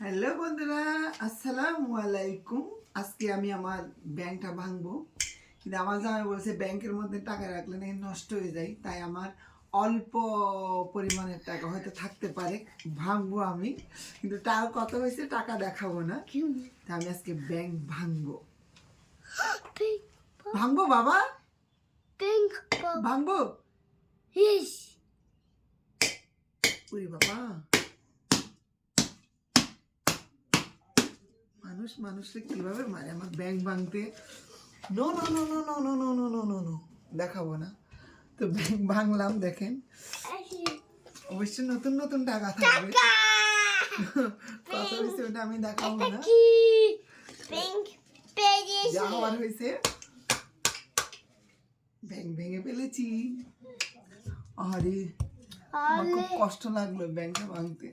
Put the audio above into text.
Hello বন্ধুরা, আসসালামু আলাইকুম। আজকে আমি আমার ব্যাংকটা ভাঙবো, কিন্তু আমার জামাই বলছে ব্যাংকের মধ্যে টাকা রাখলে নাকি নষ্ট হয়ে যায়, তাই আমার অল্প পরিমাণের টাকা হয়তো থাকতে পারে, ভাঙবো আমি। কিন্তু টাকা কত হয়েছে টাকা দেখাবো না, তাই আমি আজকে ব্যাংক ভাঙবো। ভাঙবো বাবা, ভাঙবো। ওরে বাবা, মানুষ মানুষকে কিভাবে মারে আমার ব্যাংক ভাঙতে। No no no no no no no no no no no, দেখাবো না। তো ব্যাংক ভাঙলাম, দেখেন অবশ্যই নতুন নতুন টাকা থাকবে। কত হয়েছে ওটা আমি দেখাবো না, যা হওয়ার হয়েছে। ব্যাংক ভেঙে ফেলেছি। আরে আমার খুব কষ্ট লাগলো ব্যাংকটা ভাঙতে।